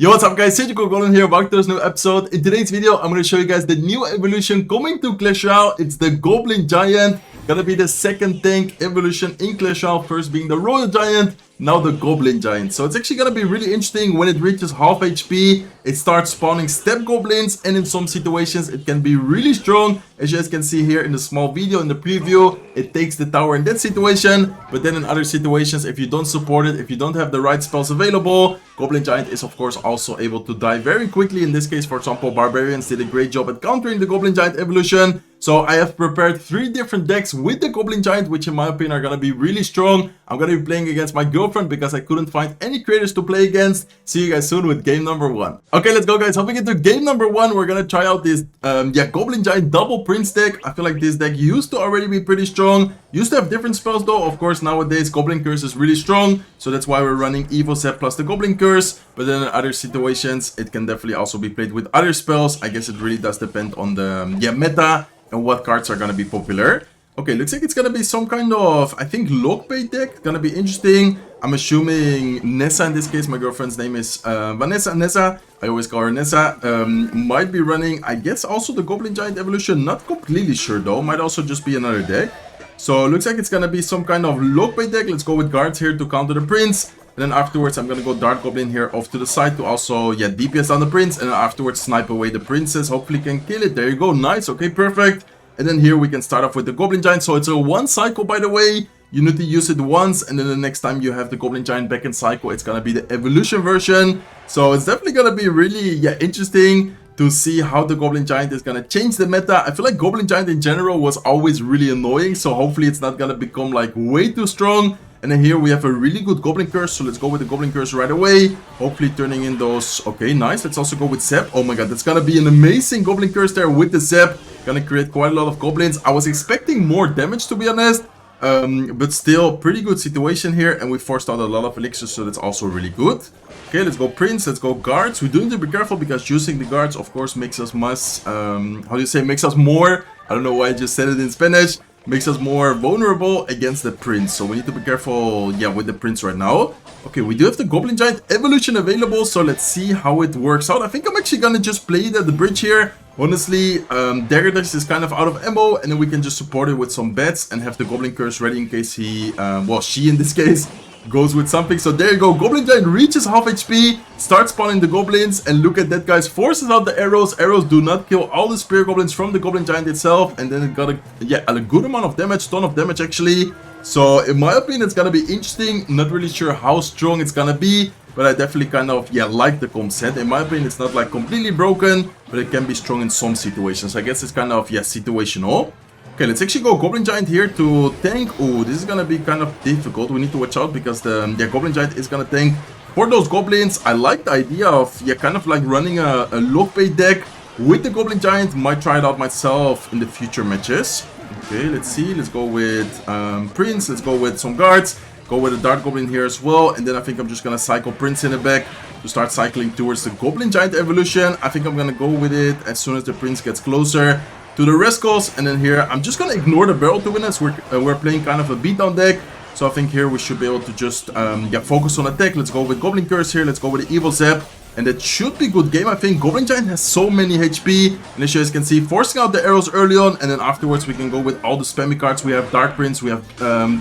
Yo, what's up guys, Goblin here, welcome to this new episode. In today's video, I'm going to show you guys the new evolution coming to Clash Royale. It's the Goblin Giant, gonna be the second tank evolution in Clash Royale, first being the Royal Giant, now the Goblin Giant. So it's actually gonna be really interesting. When it reaches half HP, it starts spawning step goblins, and in some situations it can be really strong. As you guys can see here in the small video in the preview, it takes the tower in that situation, but then in other situations, if you don't support it, if you don't have the right spells available, Goblin Giant is of course also able to die very quickly. In this case, for example, Barbarians did a great job at countering the Goblin Giant evolution. So I have prepared 3 different decks with the Goblin Giant, which in my opinion are gonna be really strong. I'm gonna be playing against my girlfriend because I couldn't find any creators to play against. See you guys soon with game number 1. Okay, let's go guys. Hopping into game number 1, we're gonna try out this Goblin Giant double Prince deck. I feel like this deck used to already be pretty strong. Used to have different spells though. Of course, nowadays Goblin Curse is really strong. So that's why we're running Evil Set plus the Goblin Curse. But then in other situations, it can definitely also be played with other spells. I guess it really does depend on the meta and what cards are gonna be popular. Okay, looks like it's gonna be some kind of, I think, log bait deck. Gonna be interesting. I'm assuming Nessa, in this case, my girlfriend's name is Vanessa. Nessa, I always call her Nessa, might be running, I guess, also the Goblin Giant evolution. Not completely sure though, might also just be another deck. So looks like it's gonna be some kind of log bait deck. Let's go with guards here to counter the Prince. And then afterwards, I'm gonna go Dart Goblin here off to the side to also, DPS on the Prince. And then afterwards, snipe away the Princess. Hopefully can kill it. There you go. Nice. Okay, perfect. And then here we can start off with the Goblin Giant. So it's a 1 cycle, by the way. You need to use it once. And then the next time you have the Goblin Giant back in cycle, it's gonna be the evolution version. So it's definitely gonna be really, interesting to see how the Goblin Giant is gonna change the meta. I feel like Goblin Giant in general was always really annoying. So hopefully it's not gonna become like way too strong. And then here we have a really good Goblin Curse, so let's go with the Goblin Curse right away. Hopefully turning in those... Okay, nice. Let's also go with Zap. Oh my god, that's gonna be an amazing Goblin Curse there with the Zap. Gonna create quite a lot of goblins. I was expecting more damage, to be honest. But still, pretty good situation here. And we forced out a lot of elixirs, so that's also really good. Okay, let's go Prince, let's go Guards. We do need to be careful because using the Guards, of course, makes us makes us more... I don't know why I just said it in Spanish. Makes us more vulnerable against the Prince. So we need to be careful, with the Prince right now. Okay, we do have the Goblin Giant evolution available. So let's see how it works out. I think I'm actually gonna just play it at the bridge here. Honestly, Dagger Dash is kind of out of ammo. And then we can just support it with some bats and have the Goblin Curse ready in case he, she in this case, goes with something. So there you go. Goblin Giant reaches half HP, starts spawning the goblins, and look at that, guys. Forces out the arrows. Arrows do not kill all the spear goblins from the Goblin Giant itself, and then it got a good amount of damage, ton of damage actually. So in my opinion, it's gonna be interesting. Not really sure how strong it's gonna be, but I definitely kind of like the comp set. In my opinion, it's not like completely broken, but it can be strong in some situations. I guess it's kind of situational. Okay, let's actually go Goblin Giant here to tank. Oh, this is gonna be kind of difficult. We need to watch out because the Goblin Giant is gonna tank for those goblins. I like the idea of kind of like running a log bait deck with the Goblin Giant. Might try it out myself in the future matches. Okay, let's see. Let's go with Prince. Let's go with some guards. Go with a Dart Goblin here as well. And then I think I'm just gonna cycle Prince in the back to start cycling towards the Goblin Giant evolution. I think I'm gonna go with it as soon as the Prince gets closer to the Rascals. And then here I'm just gonna ignore the barrel to win as we're playing kind of a beatdown deck. So I think here we should be able to just focus on attack. Let's go with Goblin Curse here. Let's go with the Evil Zap. And that should be a good game. I think Goblin Giant has so many HP. And as you guys can see, forcing out the arrows early on. And then afterwards we can go with all the spammy cards. We have Dark Prince, we have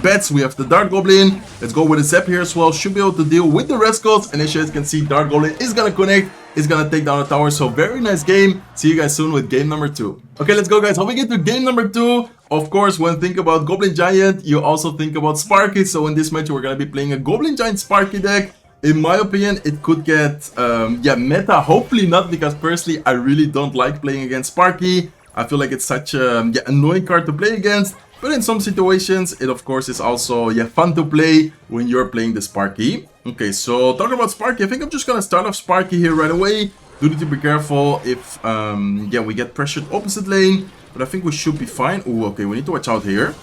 Bats, we have the Dart Goblin. Let's go with a Zap here as well. Should be able to deal with the Rascals. And as you guys can see, Dart Goblin is gonna connect. Is gonna take down the tower. So very nice game. See you guys soon with game number 2. Okay, let's go guys. How we get to game number 2? Of course, when think about Goblin Giant, you also think about Sparky. So in this match, we're gonna be playing a Goblin Giant Sparky deck. In my opinion, it could get meta. Hopefully not, because personally I really don't like playing against Sparky. I feel like it's such a annoying card to play against. But in some situations, it of course is also fun to play when you're playing the Sparky. Okay, so talking about Sparky, I think I'm just gonna start off Sparky here right away. Do need to be careful if we get pressured opposite lane, but I think we should be fine. Oh, okay, we need to watch out here.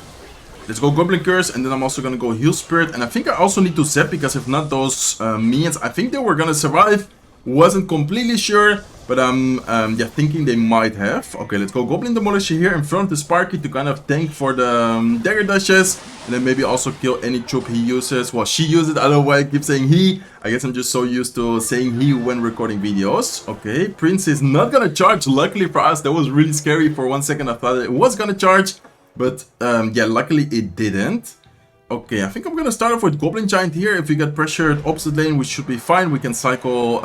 Let's go Goblin Curse, and then I'm also gonna go Heal Spirit, and I think I also need to Zap, because if not, those minions, I think they were gonna survive. Wasn't completely sure. but I'm yeah, thinking they might have. Okay, let's go Goblin Demolisher here in front of the Sparky to kind of tank for the dagger dashes, and then maybe also kill any troop he uses. Well, she uses it. I don't know why I keep saying he. I guess I'm just so used to saying he when recording videos. Okay, Prince is not gonna charge. Luckily for us, that was really scary. For 1 second I thought it was gonna charge, but yeah, luckily it didn't. Okay, I think I'm gonna start off with Goblin Giant here. If we get pressured opposite lane, we should be fine. We can cycle,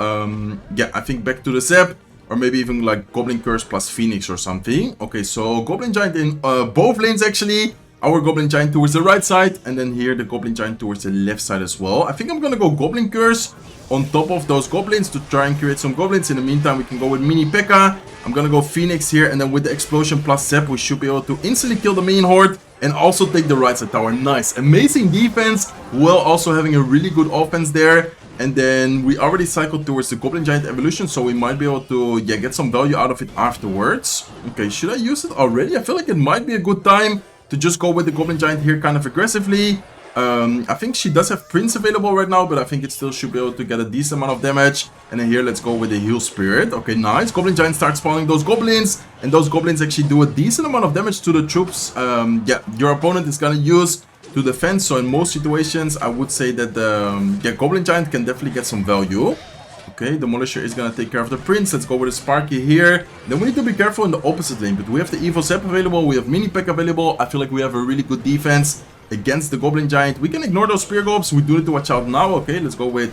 yeah, I think back to the Zap, or maybe even like Goblin Curse plus Phoenix or something. Okay, so Goblin Giant in both lanes actually. Our Goblin Giant towards the right side, and then here the Goblin Giant towards the left side as well. I think I'm gonna go Goblin Curse on top of those Goblins to try and create some Goblins. In the meantime, we can go with Mini P.E.K.K.A. I'm gonna go Phoenix here, and then with the Explosion plus Zap, we should be able to instantly kill the main horde and also take the right side tower. Nice, amazing defense, while also having a really good offense there. And then we already cycled towards the Goblin Giant evolution, so we might be able to, yeah, get some value out of it afterwards. Okay, should I use it already? I feel like it might be a good time to just go with the Goblin Giant here kind of aggressively. I think she does have Prince available right now, but I think it still should be able to get a decent amount of damage. And then here, let's go with the Heal Spirit. Okay, nice. Goblin Giant starts spawning those Goblins, and those Goblins actually do a decent amount of damage to the troops yeah, your opponent is gonna use to defend. So in most situations, I would say that the yeah, Goblin Giant can definitely get some value. Okay, Demolisher is gonna take care of the Prince. Let's go with a Sparky here. Then we need to be careful in the opposite lane, but we have the Evil Zap available, we have Mini P.E.K.K.A. available. I feel like we have a really good defense against the Goblin Giant. We can ignore those Spear Gobs, we do need to watch out now. Okay, let's go with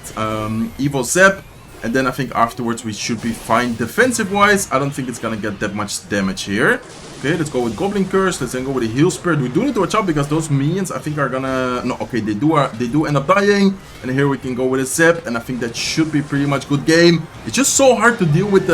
Evil Zap, and then I think afterwards we should be fine defensive wise. I don't think it's gonna get that much damage here. Okay, let's go with Goblin Curse. Let's then go with the Heal Spirit. We do need to watch out because those minions, I think, are gonna... No, okay, they do end up dying. And here we can go with a Zap, and I think that should be pretty much good game. It's just so hard to deal with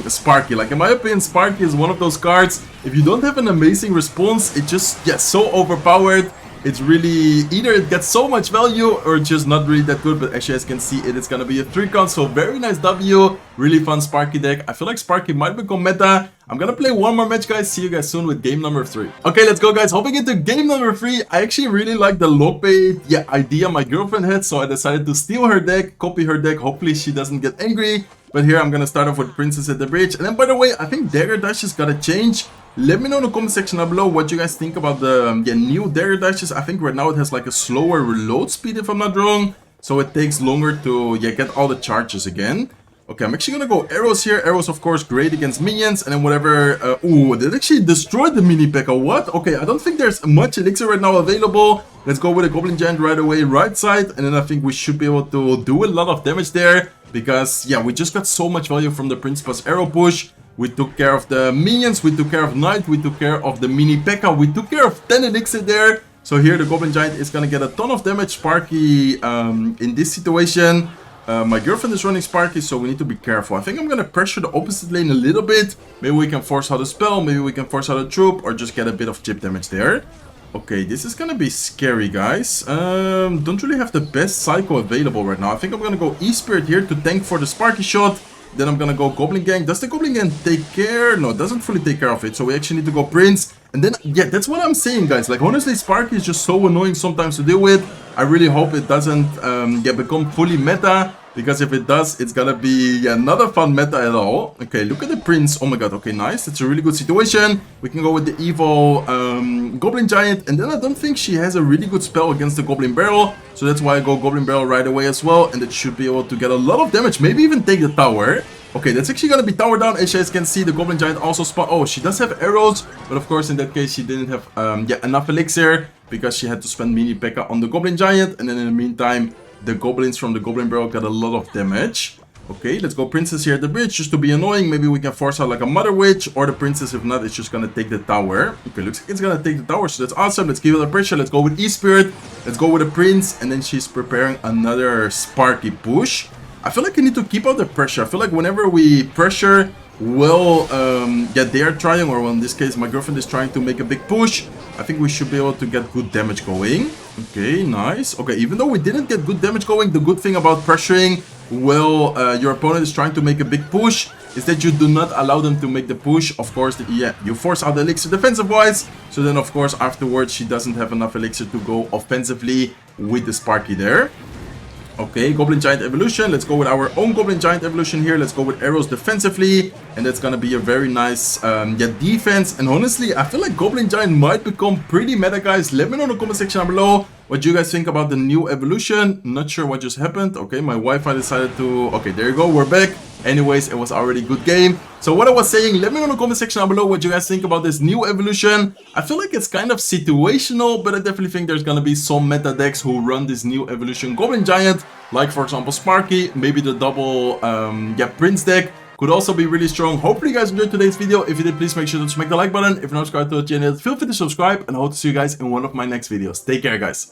Sparky. Like, in my opinion, Sparky is one of those cards. If you don't have an amazing response, it just gets so overpowered. It's really, either it gets so much value or just not really that good. But actually, as you can see, it is going to be a 3 count. So very nice W. Really fun Sparky deck. I feel like Sparky might become meta. I'm going to play one more match, guys. See you guys soon with game number 3. Okay, let's go, guys. Hopping into game number 3. I actually really like the lock bait idea my girlfriend had. So I decided to steal her deck, copy her deck. Hopefully she doesn't get angry. But here I'm going to start off with Princess at the Bridge. And then, by the way, I think Dagger Dash is going to change. Let me know in the comment section down below what you guys think about the new Dagger Dashes. I think right now it has like a slower reload speed, if I'm not wrong. So it takes longer to get all the charges again. Okay, I'm actually gonna go arrows here. Arrows, of course, great against minions. And then whatever... ooh, that actually destroyed the Mini P.E.K.K.A. What? Okay, I don't think there's much elixir right now available. Let's go with a Goblin Giant right away, right side. And then I think we should be able to do a lot of damage there. Because, yeah, we just got so much value from the Prince plus arrow push. We took care of the minions, we took care of Knight, we took care of the Mini P.E.K.K.A. We took care of 10 elixir there. So here the Goblin Giant is gonna get a ton of damage. Sparky, in this situation, my girlfriend is running Sparky, so we need to be careful. I think I'm gonna pressure the opposite lane a little bit. Maybe we can force out a spell, maybe we can force out a troop, or just get a bit of chip damage there. Okay, this is gonna be scary, guys. Don't really have the best cycle available right now. I think I'm gonna go E-Spirit here to tank for the Sparky shot. Then I'm gonna go Goblin Gang. Does the Goblin Gang take care? No, it doesn't fully take care of it. So we actually need to go Prince. And then, yeah, that's what I'm saying, guys. Like, honestly, Sparky is just so annoying sometimes to deal with. I really hope it doesn't become fully meta. Because if it does, it's gonna be not a fun meta at all. Okay, look at the Prince. Oh my god, okay, nice. That's a really good situation. We can go with the evil Goblin Giant. And then I don't think she has a really good spell against the Goblin Barrel. So that's why I go Goblin Barrel right away as well. And it should be able to get a lot of damage. Maybe even take the tower. Okay, that's actually gonna be tower down. As you guys can see, the Goblin Giant also spawn. Oh, she does have arrows. But of course, in that case, she didn't have enough elixir. Because she had to spend Mini P.E.K.K.A. on the Goblin Giant. And then in the meantime... the goblins from the Goblin Barrel got a lot of damage. Okay, let's go Princess here at the bridge just to be annoying. Maybe we can force out like a Mother Witch or the Princess. If not, it's just gonna take the tower. Okay, looks like it's gonna take the tower, so that's awesome. Let's give it a pressure. Let's go with E-Spirit. Let's go with the Prince. And then she's preparing another Sparky push. I feel like we need to keep out the pressure. I feel like whenever we pressure, well, they are trying, or well, in this case, my girlfriend is trying to make a big push. I think we should be able to get good damage going. Okay, nice. Okay, even though we didn't get good damage going, the good thing about pressuring, well, your opponent is trying to make a big push, is that you do not allow them to make the push. Of course, you force out the elixir defensive-wise. So then, of course, afterwards, she doesn't have enough elixir to go offensively with the Sparky there. Okay, Goblin Giant Evolution. Let's go with our own Goblin Giant Evolution here. Let's go with arrows defensively. And that's gonna be a very nice defense. And honestly, I feel like Goblin Giant might become pretty meta, guys. Let me know in the comment section down below what you guys think about the new evolution. Not sure what just happened. Okay, my Wi-Fi decided to... Okay, there you go. We're back. Anyways, it was already a good game. So what I was saying, let me know in the comment section down below what you guys think about this new evolution. I feel like it's kind of situational, but I definitely think there's gonna be some meta decks who run this new evolution Goblin Giant. Like, for example, Sparky. Maybe the double Prince deck could also be really strong. Hopefully you guys enjoyed today's video. If you did, please make sure to smack the like button. If you're not subscribed to the channel, feel free to subscribe. And I hope to see you guys in one of my next videos. Take care, guys.